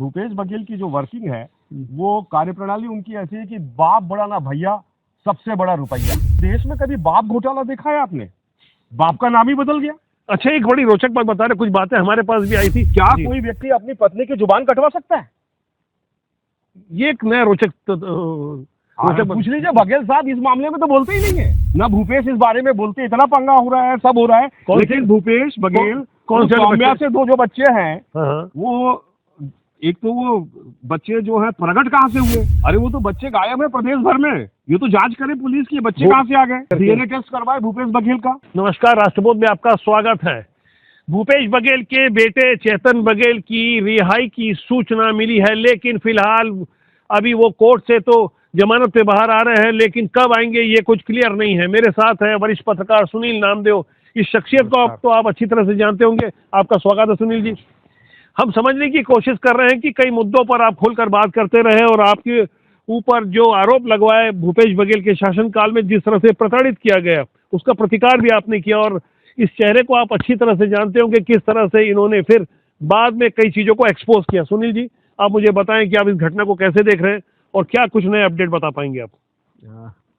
भूपेश बघेल की जो वर्किंग है वो कार्यप्रणाली उनकी ऐसी है कि बाप बड़ा ना भैया, सबसे बड़ा रुपया। देश में कभी बाप घोटाला देखा है आपने? बाप का नाम ही बदल गया। अच्छा, एक बड़ी रोचक बात बता रहे, कुछ बातें हमारे पास भी आई थी। क्या कोई व्यक्ति अपनी पत्नी की जुबान कटवा सकता है? ये एक नया रोचक पूछ लीजिए, बघेल साहब इस मामले में तो बोलते ही नहीं है ना। भूपेश इस बारे में बोलते, इतना पंगा हो रहा है, सब हो रहा है, लेकिन भूपेश बघेल कौन से सौम्या से दो जो बच्चे हैं, हाँ। वो एक तो वो बच्चे जो है प्रकट कहाँ से हुए? अरे वो तो बच्चे गायब है प्रदेश भर में। ये तो जांच करे पुलिस की, बच्चे कहाँ से आ गए? डीएनए टेस्ट करवाए भूपेश बघेल का। नमस्कार, राष्ट्रबोध में आपका स्वागत है। भूपेश बघेल के बेटे चेतन बघेल की रिहाई की सूचना मिली है, लेकिन फिलहाल अभी वो कोर्ट से तो जमानत पे बाहर आ रहे हैं, लेकिन कब आएंगे ये कुछ क्लियर नहीं है। मेरे साथ है वरिष्ठ पत्रकार सुनील नामदेव। इस शख्सियत को आप अच्छी तरह से जानते होंगे। आपका स्वागत है सुनील जी। हम समझने की कोशिश कर रहे हैं कि कई मुद्दों पर आप खुलकर बात करते रहे और आपके ऊपर जो आरोप लगवाए भूपेश बघेल के शासनकाल में जिस तरह से प्रताड़ित किया गया, उसका प्रतिकार भी आपने किया, और इस चेहरे को आप अच्छी तरह से जानते होंगे किस तरह से इन्होंने फिर बाद में कई चीजों को एक्सपोज किया। सुनील जी, आप मुझे बताएं कि आप इस घटना को कैसे देख रहे हैं और क्या कुछ नए अपडेट बता पाएंगे आप?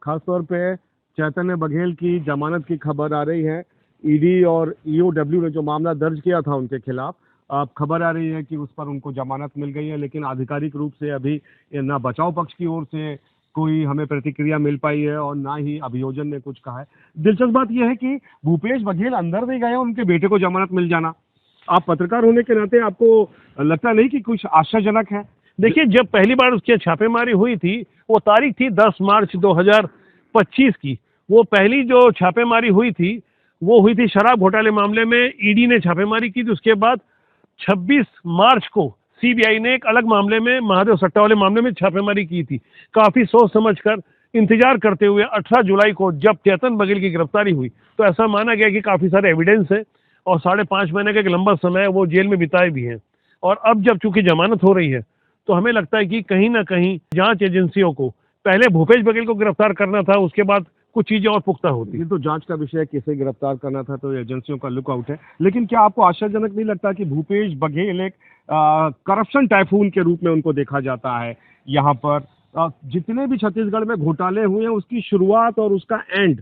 खासतौर पे चैतन्य बघेल की जमानत की खबर आ रही है। ईडी और ईओडब्ल्यू ने जो मामला दर्ज किया था उनके खिलाफ, अब खबर आ रही है कि उस पर उनको जमानत मिल गई है, लेकिन आधिकारिक रूप से अभी ना बचाव पक्ष की ओर से कोई हमें प्रतिक्रिया मिल पाई है और ना ही अभियोजन ने कुछ कहा है। दिलचस्प बात यह है कि भूपेश बघेल अंदर नहीं गए, उनके बेटे को जमानत मिल जाना, आप पत्रकार होने के नाते आपको लगता नहीं कि कुछ आश्चर्यजनक है? देखिए, जब पहली बार उसकी छापेमारी हुई थी, वो तारीख थी 10 मार्च 2025 की। वो पहली जो छापेमारी हुई थी वो हुई थी शराब घोटाले मामले में, ईडी ने छापेमारी की थी। उसके बाद 26 मार्च को सीबीआई ने एक अलग मामले में, महादेव सट्टा वाले मामले में छापेमारी की थी। काफी सोच समझकर इंतजार करते हुए 18 जुलाई को जब चेतन बघेल की गिरफ्तारी हुई तो ऐसा माना गया कि काफी सारे एविडेंस है और 5.5 महीने का एक लंबा समय वो जेल में बिताए भी हैं। और अब जब चूंकि जमानत हो रही है तो हमें लगता है कि कहीं ना कहीं जांच एजेंसियों को पहले भूपेश बघेल को गिरफ्तार करना था, उसके बाद कुछ चीजें और पुख्ता होती। ये तो जांच का विषय है, किसे गिरफ्तार करना था तो एजेंसियों का लुकआउट है। लेकिन क्या आपको आश्चर्यजनक नहीं लगता कि भूपेश बघेल एक करप्शन टाइफून के रूप में उनको देखा जाता है? यहाँ पर जितने भी छत्तीसगढ़ में घोटाले हुए हैं उसकी शुरुआत और उसका एंड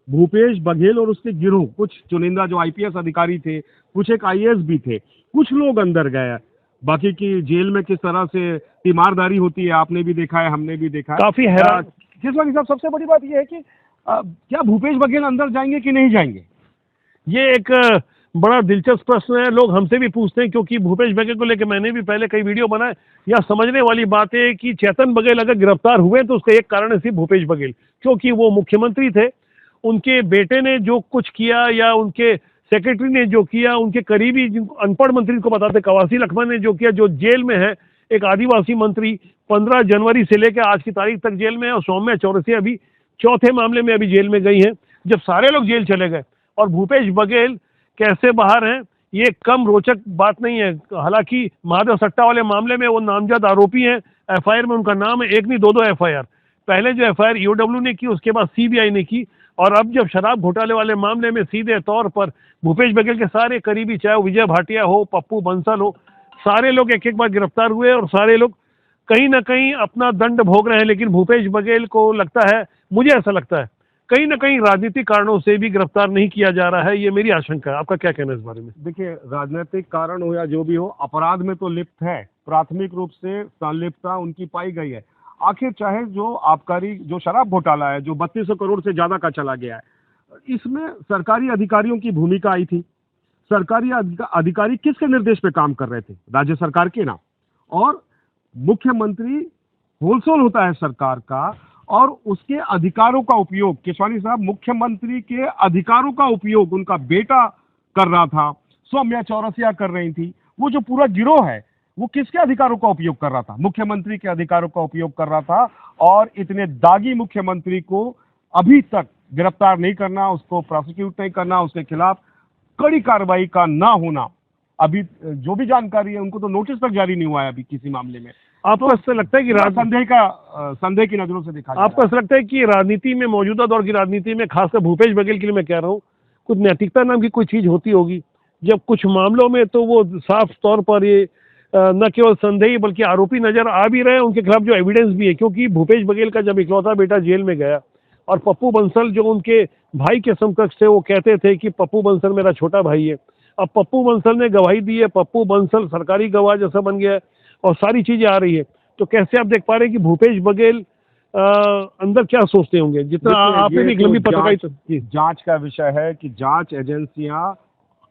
भूपेश बघेल और उसके गिरोह, कुछ चुनिंदा जो आईपीएस अधिकारी थे, कुछ एक आईएएस भी थे, कुछ लोग अंदर गए। बाकी की जेल में किस तरह से तीमारदारी होती है आपने भी देखा है, हमने भी देखा है। काफी हैरान किसवानी साहब, सबसे बड़ी बात यह है कि क्या भूपेश बघेल अंदर जाएंगे कि नहीं जाएंगे? ये एक बड़ा दिलचस्प प्रश्न है। लोग हमसे भी पूछते हैं, क्योंकि भूपेश बघेल को लेकर मैंने भी पहले कई वीडियो बनाए। यह समझने वाली बात है कि चेतन बघेल अगर गिरफ्तार हुए तो उसका एक कारण है सिर्फ भूपेश बघेल, क्योंकि वो मुख्यमंत्री थे। उनके बेटे ने जो कुछ किया या उनके सेक्रेटरी ने जो किया, उनके करीबी जिनको अनपढ़ मंत्री को बताते, कवासी लखमा ने जो किया, जो जेल में है, एक आदिवासी मंत्री 15 जनवरी से लेकर आज की तारीख तक जेल में है, और सौम्या चौरसिया अभी चौथे मामले में अभी जेल में गई हैं। जब सारे लोग जेल चले गए और भूपेश बघेल कैसे बाहर हैं, ये कम रोचक बात नहीं है। हालांकि महादेव सट्टा वाले मामले में वो नामजद आरोपी हैं, एफआईआर में उनका नाम है, एक नहीं दो एफआईआर। पहले जो एफआईआर ईओडब्ल्यू ने की, उसके बाद सीबीआई ने की, और अब जब शराब घोटाले वाले मामले में सीधे तौर पर भूपेश बघेल के सारे करीबी, चाहे विजय भाटिया हो, पप्पू बंसल हो, सारे लोग एक एक बार गिरफ्तार हुए और सारे लोग कहीं ना कहीं अपना दंड भोग रहे हैं। लेकिन भूपेश बघेल को लगता है, मुझे ऐसा लगता है, कहीं ना कहीं राजनीतिक कारणों से भी गिरफ्तार नहीं किया जा रहा है। ये मेरी आशंका है। आपका क्या कहना है इस बारे में? देखिए, राजनीतिक कारण हो या जो भी हो, अपराध में तो लिप्त है, प्राथमिक रूप से संलिप्तता उनकी पाई गई है। आखिर चाहे जो आबकारी, जो शराब घोटाला है जो 3200 करोड़ से ज्यादा का चला गया है, इसमें सरकारी अधिकारियों की भूमिका आई थी। सरकारी अधिकारी किसके निर्देश पे काम कर रहे थे? राज्य सरकार के ना। और मुख्यमंत्री होलसेल होता है सरकार का, और उसके अधिकारों का उपयोग, केशवानी साहब, मुख्यमंत्री के अधिकारों का उपयोग उनका बेटा कर रहा था, सौम्या चौरसिया कर रही थी। वो जो पूरा गिरोह है वो किसके अधिकारों का उपयोग कर रहा था? मुख्यमंत्री के अधिकारों का उपयोग कर रहा था। और इतने दागी मुख्यमंत्री को अभी तक गिरफ्तार नहीं करना, उसको प्रोसिक्यूट नहीं करना, उसके खिलाफ कड़ी कार्रवाई का ना होना, अभी जो भी जानकारी है उनको तो नोटिस तक जारी नहीं हुआ है अभी किसी मामले में। आपको ऐसा लगता है कि संदेह की नजरों से देखा? आपको ऐसा लगता है कि राजनीति में, मौजूदा दौर की राजनीति में, खासकर भूपेश बघेल के लिए मैं कह रहा हूँ, कुछ नैतिकता नाम की कोई चीज होती होगी? जब कुछ मामलों में तो वो साफ तौर पर ये न केवल संदेही बल्कि आरोपी नजर आ भी रहे हैं, उनके खिलाफ जो एविडेंस भी है। क्योंकि भूपेश बघेल का जब इकलौता बेटा जेल में गया और पप्पू बंसल जो उनके भाई के समकक्ष थे, वो कहते थे कि पप्पू बंसल मेरा छोटा भाई है। अब पप्पू बंसल ने गवाही दी है, पप्पू बंसल सरकारी गवाह जैसा बन गया है और सारी चीजें आ रही है। तो कैसे आप देख पा रहे हैं कि भूपेश बघेल अंदर क्या सोचते होंगे? जितना आपने भी एक लंबी पत्रकारिता। जांच का विषय है कि जांच एजेंसियां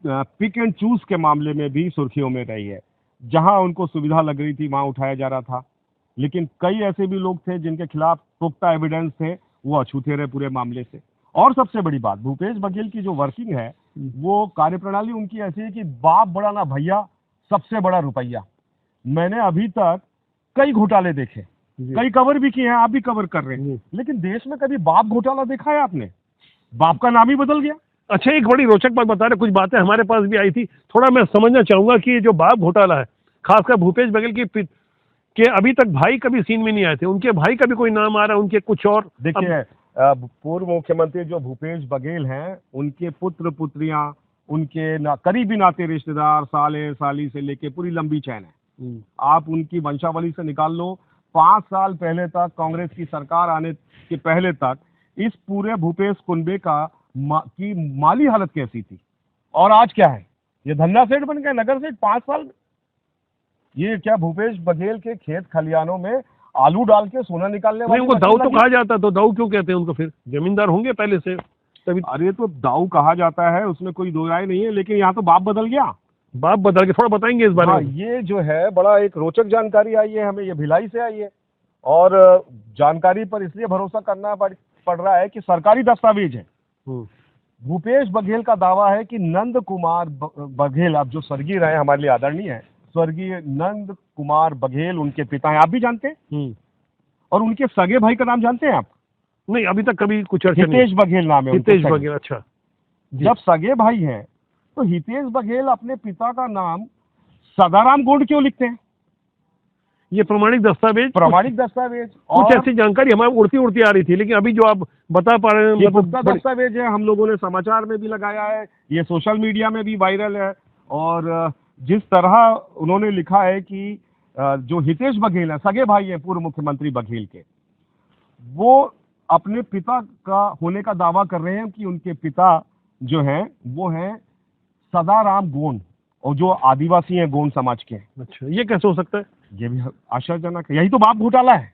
पिक एंड चूज के मामले में भी सुर्खियों में रही है। जहां उनको सुविधा लग रही थी वहां उठाया जा रहा था, लेकिन कई ऐसे भी लोग थे जिनके खिलाफ पुख्ता एविडेंस थे, वो अछूते रहे पूरे मामले से। और सबसे बड़ी बात, भूपेश बघेल की जो वर्किंग है, वो कार्यप्रणाली उनकी ऐसी है कि बाप बड़ा ना भैया, सबसे बड़ा रुपया। मैंने अभी तक कई घोटाले देखे, कई कवर भी किए हैं, आप भी कवर कर रहे हैं, लेकिन देश में कभी बाप घोटाला देखा है आपने? बाप का नाम ही बदल गया। अच्छा, एक बड़ी रोचक बात बता रहे, कुछ बातें हमारे पास भी आई थी, थोड़ा मैं समझना चाहूंगा कि ये जो बाप घोटाला है, खासकर भूपेश बघेल के अभी तक भाई कभी सीन में नहीं आए थे, उनके भाई का भी कोई नाम आ रहा है, उनके कुछ और। देखिए, पूर्व मुख्यमंत्री जो भूपेश बघेल हैं, उनके पुत्र पुत्रियां, उनके करीबी नाते रिश्तेदार, साले साली से लेके पूरी लंबी चैन है। आप उनकी वंशावली से निकाल लो, 5 साल पहले तक, कांग्रेस की सरकार आने के पहले तक, इस पूरे भूपेश कुनबे की माली हालत कैसी थी और आज क्या है? ये धन्ना सेठ बन गए, नगर सेठ 5 साल में। ये क्या भूपेश बघेल के खेत खलियानों में आलू डाल के सोना निकालने वाले? उनको दाऊ तो कहा जाता, तो दाऊ क्यों कहते हैं उनको? फिर जमींदार होंगे पहले से तभी। अरे तो दाऊ कहा जाता है, उसमें कोई दो राय नहीं है, लेकिन यहाँ तो बाप बदल गया। बाप बदल के, थोड़ा बताएंगे इस बारे में? ये जो है बड़ा एक रोचक जानकारी आई है हमें, ये भिलाई से आई है, और जानकारी पर इसलिए भरोसा करना पड़ रहा है कि सरकारी दस्तावेज है। भूपेश बघेल का दावा है कि नंद कुमार बघेल, अब जो स्वर्गीय रहे, हमारे लिए आदरणीय है, स्वर्गीय नंद कुमार बघेल उनके पिता हैं। आप भी जानते हैं? और उनके सगे भाई का नाम जानते हैं आप? नहीं, अभी तक कभी कुछ चर्चा नहीं। हितेश बघेल नाम है। हितेश बघेल, अच्छा। जब सगे भाई हैं तो हितेश बघेल अपने पिता का नाम सदाराम गौंड क्यों लिखते हैं? ये प्रमाणिक दस्तावेज कुछ ऐसी जानकारी हमारे उड़ती उड़ती आ रही थी, लेकिन अभी जो आप बता पा रहे हैं, ये पुख्ता दस्तावेज है। हम लोगों ने समाचार में भी लगाया है, ये सोशल मीडिया में भी वायरल है। और जिस तरह उन्होंने लिखा है कि जो हितेश बघेल है, सगे भाई हैं पूर्व मुख्यमंत्री बघेल के, वो अपने पिता का होने का दावा कर रहे हैं कि उनके पिता जो हैं वो हैं सदाराम गोंड, और जो आदिवासी हैं गोंड समाज के। अच्छा, ये कैसे हो सकता है? ये भी आश्चर्यजनक है। यही तो बाप घोटाला है,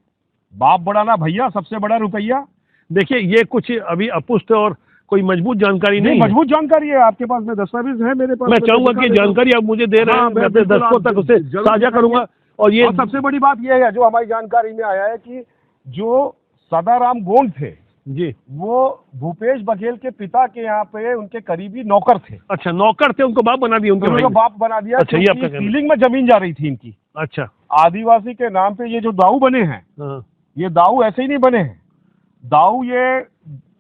बाप बड़ा ना भैया, सबसे बड़ा रुपया। देखिए, ये कुछ अभी अपुष्ट और कोई मजबूत जानकारी नहीं, मजबूत जानकारी है। आपके पास में दस्तावेज है, मेरे पास। मैं चाहूंगा कि जानकारी आप मुझे दे रहे हैं, मैं अपने दर्शकों तक उसे साझा करूंगा। और ये सबसे बड़ी बात यह है जो हमारी जानकारी में आया है कि जो सदाराम गोंड थे जी, वो भूपेश बघेल के पिता के यहाँ पे उनके करीबी नौकर थे। अच्छा, नौकर थे, उनको बाप बना दिया, उनको बाप बना दिया। अच्छा, ये आपका सीलिंग में जमीन जा रही थी इनकी। अच्छा, आदिवासी के नाम पे ये जो दाऊ बने हैं, ये दाऊ ऐसे ही नहीं बने हैं। दाऊ ये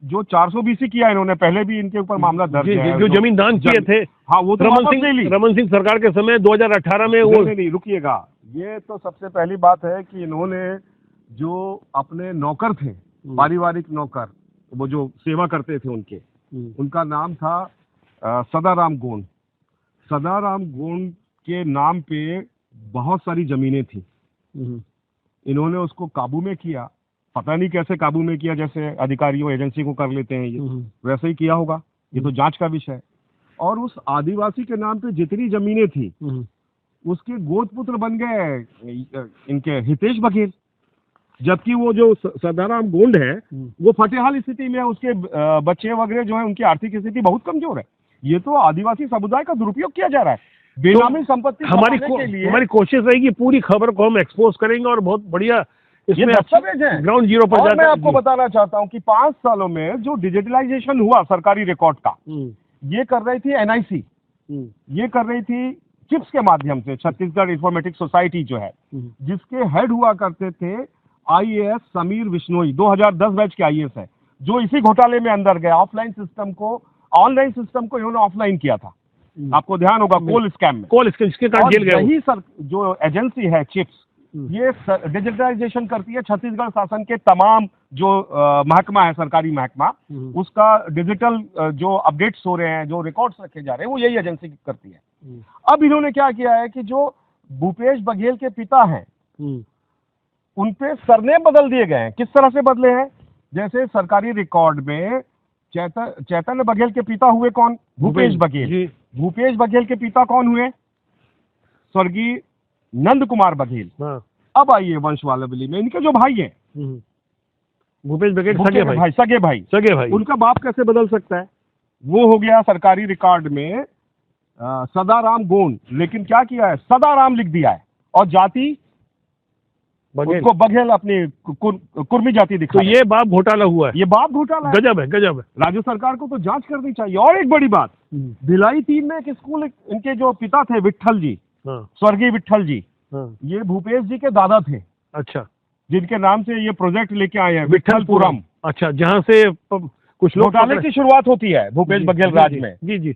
जो 400 BC किया इन्होंने, पहले भी इनके ऊपर मामला दर्ज है। जो जमीन दान किए थे, हाँ, वो तो रमन सिंह सरकार के समय 2018 में वो नहीं, रुकिएगा। ये तो सबसे पहली बात है कि इन्होंने जो अपने नौकर थे, पारिवारिक नौकर, वो जो सेवा करते थे उनके, उनका नाम था सदाराम गोंड। सदाराम गोंड के नाम पे बहुत सारी जमीनें थी। इन्होंने उसको काबू में किया, पता नहीं कैसे काबू में किया, जैसे अधिकारियों एजेंसी को कर लेते हैं, ये वैसे ही किया होगा। ये तो जांच का विषय है। और उस आदिवासी के नाम पे जितनी जमीनें थी, उसके गोद पुत्र बन गए इनके हितेश बघेल। जबकि वो जो सदाराम गोंड है वो फटेहाल स्थिति में है, उसके बच्चे वगैरह जो है उनकी आर्थिक स्थिति बहुत कमजोर है। ये तो आदिवासी समुदाय का दुरुपयोग किया जा रहा है बेनामी संपत्ति के लिए। हमारी कोशिश रहेगी पूरी खबर को हम एक्सपोज करेंगे और बहुत बढ़िया इसमें दस्तावेज है ग्राउंड जीरो पर। और मैं आपको बताना चाहता हूँ कि 5 सालों में जो डिजिटलाइजेशन हुआ सरकारी रिकॉर्ड का, ये कर रही थी NIC, ये कर रही थी चिप्स के माध्यम से, छत्तीसगढ़ इंफॉर्मेटिक्स सोसाइटी जो है, जिसके हेड हुआ करते थे IAS समीर विश्नोई, 2010 बैच के IAS है, जो इसी घोटाले में अंदर गए। ऑफलाइन सिस्टम को ऑनलाइन सिस्टम को इन्होंने ऑफलाइन किया था, आपको ध्यान होगा, कोल स्कैम में। इसके कारण जेल गए। यही सर जो एजेंसी है चिप्स, ये डिजिटलाइजेशन करती है छत्तीसगढ़ शासन के तमाम जो महकमा है, सरकारी महकमा, उसका डिजिटल जो अपडेट्स हो रहे हैं, जो रिकॉर्ड्स रखे जा रहे हैं, वो यही एजेंसी करती है। अब इन्होंने क्या किया है कि जो भूपेश बघेल के पिता हैं, हम्म, उनपे सरनेम बदल दिए गए हैं। किस तरह से बदले हैं? जैसे सरकारी रिकॉर्ड में चैतन्य बघेल के पिता हुए कौन? भूपेश बघेल। जी। भूपेश बघेल के पिता कौन हुए? स्वर्गीय नंद कुमार बघेल। हाँ। अब आइए वंशवालवली में, इनके जो भाई हैं, हम्म, भूपेश बघेल भूपेश सगे भाई। सगे भाई, सगे भाई। उनका बाप कैसे बदल सकता है? वो हो गया सरकारी रिकॉर्ड में सदाराम गोंड, लेकिन क्या किया है? सदाराम लिख दिया है, और जाति बघेल। उसको बघेल, अपनी कुर्मी जाति दिखा तो ये बाप घोटाला हुआ है। ये बाप घोटाला है। गजब है, गजब है। राज्य सरकार को तो जांच करनी चाहिए। और एक बड़ी बात, भिलाई 3 में एक स्कूल, इनके जो पिता थे विट्ठल जी, हाँ। स्वर्गीय विट्ठल जी, हाँ। ये भूपेश जी के दादा थे, अच्छा। जिनके नाम से ये प्रोजेक्ट लेके आए हैं, विट्ठलपुरम। अच्छा, जहाँ से कुछ लोग घोटाले की शुरुआत होती है भूपेश बघेल राज में। जी जी।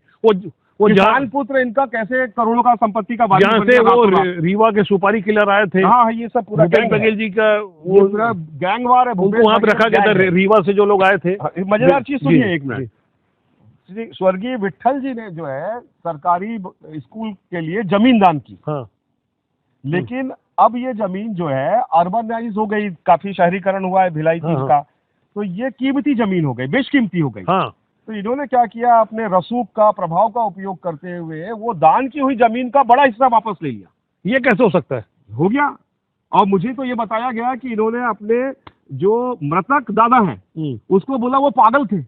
वो किसान पुत्र इनका कैसे करोड़ों का संपत्ति का वारिस जहाँ बन से गया वो रातों रात। रीवा के सुपारी किलर आए थे। हाँ, ये सब पूरा भूपेश गैंग है। बघेल जी का वो पूरा गैंगवार है। उनको वहाँ पे रखा गया था, रीवा से जो लोग आए थे। मजेदार चीज सुनिए जी, एक मिनट। स्वर्गीय विट्ठल जी ने जो है सरकारी स्कूल के लिए जमीन दान की, हाँ। लेकिन अब ये जमीन जो है अर्बनाइज हो गई, काफी शहरीकरण हुआ है भिलाई 3 का, तो ये कीमती जमीन हो गई, बेशकीमती हो गई। हाँ। तो इन्होंने क्या किया, अपने रसूख का प्रभाव का उपयोग करते हुए वो दान की हुई जमीन का बड़ा हिस्सा वापस ले लिया। ये कैसे हो सकता है? हो गया। और मुझे तो ये बताया गया कि इन्होंने अपने जो मृतक दादा हैं उसको बोला वो पागल थे।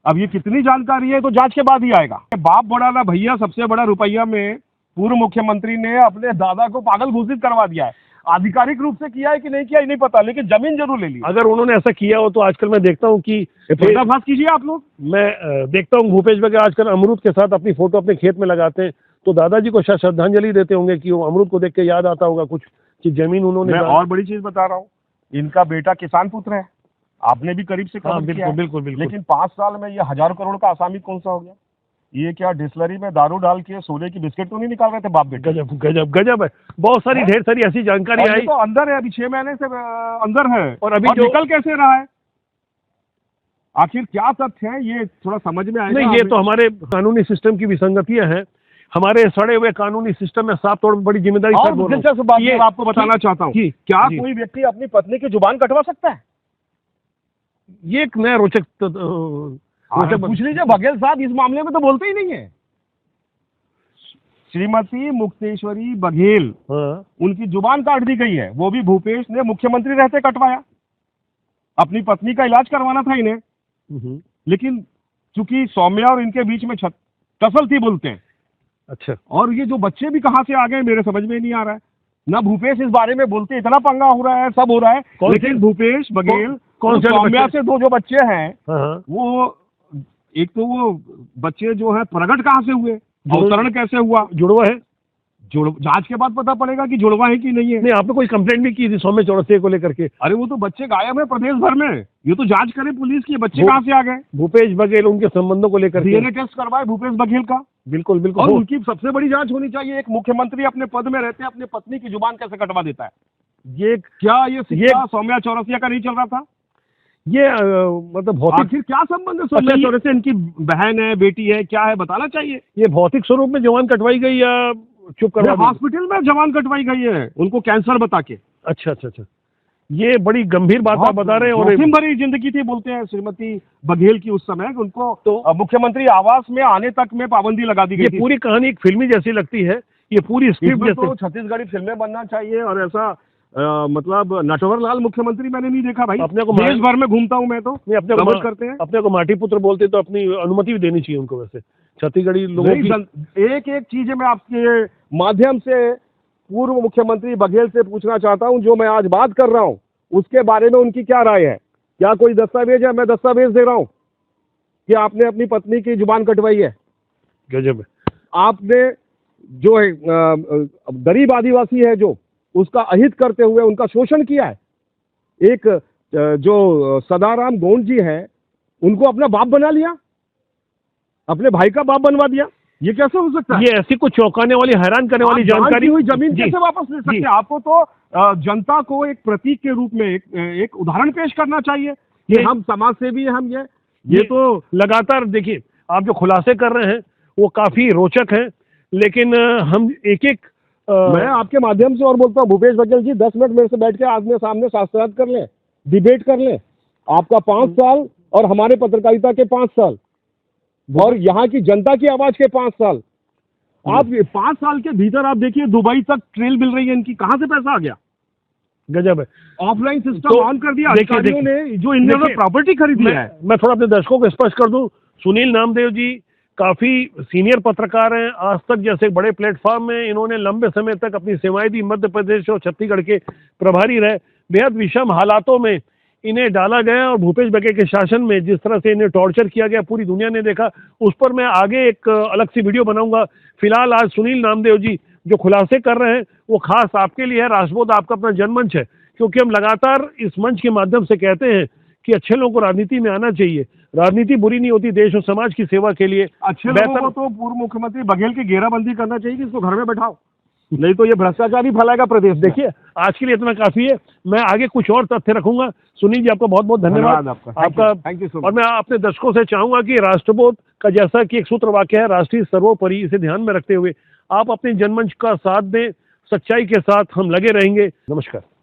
अब ये कितनी जानकारी है तो जांच के बाद ही आएगा। बाप बड़ा ना भैया, सबसे बड़ा रुपया में पूर्व मुख्यमंत्री ने अपने दादा को पागल घोषित करवा दिया है। आधिकारिक रूप से किया है कि नहीं किया ये नहीं पता, लेकिन जमीन जरूर ले ली। अगर उन्होंने ऐसा किया हो तो आजकल मैं देखता हूँ कि पर्दाफाश कीजिए आप लोग। मैं देखता हूँ भूपेश बघेल आजकल अमरूद के साथ अपनी फोटो अपने खेत में लगाते हैं, तो दादाजी को शायद श्रद्धांजलि देते होंगे कि वो अमरूद को देख के याद आता होगा कुछ कि जमीन उन्होंने। मैं और बड़ी चीज बता रहा हूँ, इनका बेटा किसान पुत्र है, आपने भी करीब से कवर किया बिल्कुल है। बिल्कुल बिल्कुल। लेकिन 5 साल में ये 1000 करोड़ का आसामी कौन सा हो गया? ये क्या डिस्लरी में दारू डाल के सोने की बिस्किट तो नहीं निकाल रहे थे बाप बेटे? गजब गजब गजब है। बहुत सारी ढेर सारी ऐसी जानकारी आई। तो अंदर है, अभी 6 महीने से अंदर है, और अभी जो निकल कैसे रहा है? आखिर क्या तथ्य है ये थोड़ा समझ में आएगा। नहीं, ये तो हमारे कानूनी सिस्टम की विसंगतियां हैं। हमारे सड़े हुए कानूनी सिस्टम में साफ तौर पर बड़ी जिम्मेदारी और दिलचस्प बात मैं आपको बताना चाहता हूँ, क्या कोई व्यक्ति अपनी पत्नी की जुबान कटवा सकता है? ये एक नया रोचक पूछ लीजिए, बघेल साहब इस मामले में तो बोलते ही नहीं है। श्रीमती मुक्तेश्वरी बघेल, उनकी जुबान काट दी गई है, वो भी भूपेश ने मुख्यमंत्री रहते कटवाया। अपनी पत्नी का इलाज करवाना था इन्हें, लेकिन चूंकि सौम्या और इनके बीच में टसल थी बोलते हैं। अच्छा। और ये जो बच्चे भी कहाँ से आ गए मेरे समझ में नहीं आ रहा है। ना भूपेश इस बारे में बोलते, इतना पंगा हो रहा है, सब हो रहा है, लेकिन भूपेश बघेल कौन से सौम्या से जो बच्चे हैं, वो एक तो वो बच्चे जो है प्रकट कहाँ से हुए, अवतरण कैसे हुआ, जुड़वा है, जांच के बाद पता पड़ेगा कि जुड़वा है कि नहीं है। नहीं, आपने कोई कंप्लेंट भी की थी सौम्या चौरसिया को लेकर के? अरे वो तो बच्चे गायब है प्रदेश भर में, ये तो जांच करे पुलिस की, बच्चे कहाँ से आ गए। भूपेश बघेल उनके संबंधों को लेकर डीएनए टेस्ट करवाए भूपेश बघेल का। बिल्कुल बिल्कुल। और उनकी सबसे बड़ी जांच होनी चाहिए। एक मुख्यमंत्री अपने पद में रहते अपनी पत्नी की जुबान कैसे कटवा देता है? ये क्या ये सौम्या चौरसिया का नहीं चल रहा था? ये मतलब भौतिक, आखिर क्या संबंध है सौम्या चौरसिया? इनकी बहन है, बेटी है, क्या है बताना चाहिए। ये भौतिक स्वरूप में जवान कटवाई गई या चुप करवा दी? हॉस्पिटल में जवान कटवाई गई है उनको कैंसर बता के। अच्छा अच्छा अच्छा, ये बड़ी गंभीर बात आप बता रहे हैं। और जोखिम भरी जिंदगी थी बोलते हैं श्रीमती बघेल की उस समय, उनको तो मुख्यमंत्री आवास में आने तक में पाबंदी लगा दी गई थी। पूरी कहानी एक फिल्मी जैसी लगती है, ये पूरी स्क्रिप्ट जैसे। तो छत्तीसगढ़ी फिल्में बनना चाहिए। और ऐसा मतलब नटवर लाल मुख्यमंत्री मैंने नहीं देखा भाई। अपने को देश भर में घूमता हूँ मैं तो। अपने को करते हैं, अपने को माटी पुत्र बोलते तो अपनी अनुमति भी देनी चाहिए उनको। वैसे छत्तीसगढ़ी लोगों की एक एक चीज मैं आपके माध्यम से पूर्व मुख्यमंत्री बघेल से पूछना चाहता हूं, जो मैं आज बात कर रहा हूं उसके बारे में उनकी क्या राय है? क्या कोई दस्तावेज है? मैं दस्तावेज दे रहा हूं कि आपने अपनी पत्नी की जुबान कटवाई है। गजब है। आपने जो है गरीब आदिवासी है जो, उसका अहित करते हुए उनका शोषण किया है। एक जो सदाराम गोंड जी है उनको अपना बाप बना लिया, अपने भाई का बाप बनवा दिया। ये कैसे हो सकता है? ये ऐसी कुछ चौंकाने वाली, हैरान करने वाली जानकारी हुई जमीन कैसे वापस ले सकते हैं? आपको तो जनता को एक प्रतीक के रूप में एक उदाहरण पेश करना चाहिए कि हम समाज सेवी हैं। हम ये तो लगातार देखिए, आप जो खुलासे कर रहे हैं वो काफी रोचक हैं, लेकिन हम एक एक मैं आपके माध्यम से और बोलता हूँ भूपेश बघेल जी, 10 मिनट मेरे से बैठ के आमने सामने शास्त्रार्थ कर लें, डिबेट कर लें। आपका 5 साल और हमारे पत्रकारिता के 5 साल और यहाँ की जनता की आवाज के 5 साल। आप 5 साल के भीतर आप देखिए दुबई तक ट्रेल मिल रही है इनकी, कहाँ से पैसा आ गया? गजब है। ऑफलाइन सिस्टम तो ऑन कर दिया देखिए, अधिकारियों ने, जो इन दिनों प्रॉपर्टी खरीदी है। मैं थोड़ा अपने दर्शकों को स्पष्ट कर दूं, सुनील नामदेव जी काफी सीनियर पत्रकार हैं। आज तक जैसे बड़े प्लेटफॉर्म में इन्होंने लंबे समय तक अपनी सेवाएं दी, मध्य प्रदेश और छत्तीसगढ़ के प्रभारी रहे। बेहद विषम हालातों में इन्हें डाला गया और भूपेश बघेल के शासन में जिस तरह से इन्हें टॉर्चर किया गया पूरी दुनिया ने देखा। उस पर मैं आगे एक अलग सी वीडियो बनाऊंगा। फिलहाल आज सुनील नामदेव जी जो खुलासे कर रहे हैं वो खास आपके लिए है। राष्ट्रबोध आपका अपना जनमंच है, क्योंकि हम लगातार इस मंच के माध्यम से कहते हैं कि अच्छे लोगों को राजनीति में आना चाहिए। राजनीति बुरी नहीं होती, देश और समाज की सेवा के लिए। अच्छे लोगों को तो पूर्व मुख्यमंत्री बघेल की घेराबंदी करना चाहिए कि इसको घर में बैठाओ, नहीं तो ये भ्रष्टाचार ही फैलाएगा प्रदेश। देखिए, आज के लिए इतना काफी है। मैं आगे कुछ और तथ्य रखूंगा। सुनील जी आपका बहुत बहुत धन्यवाद आपका थैंक यू सो मच। और मैं अपने दर्शकों से चाहूंगा कि राष्ट्रबोध का जैसा कि एक सूत्र वाक्य है, राष्ट्रीय सर्वोपरि, इसे ध्यान में रखते हुए आप अपने जनमंच का साथ दें। सच्चाई के साथ हम लगे रहेंगे। नमस्कार।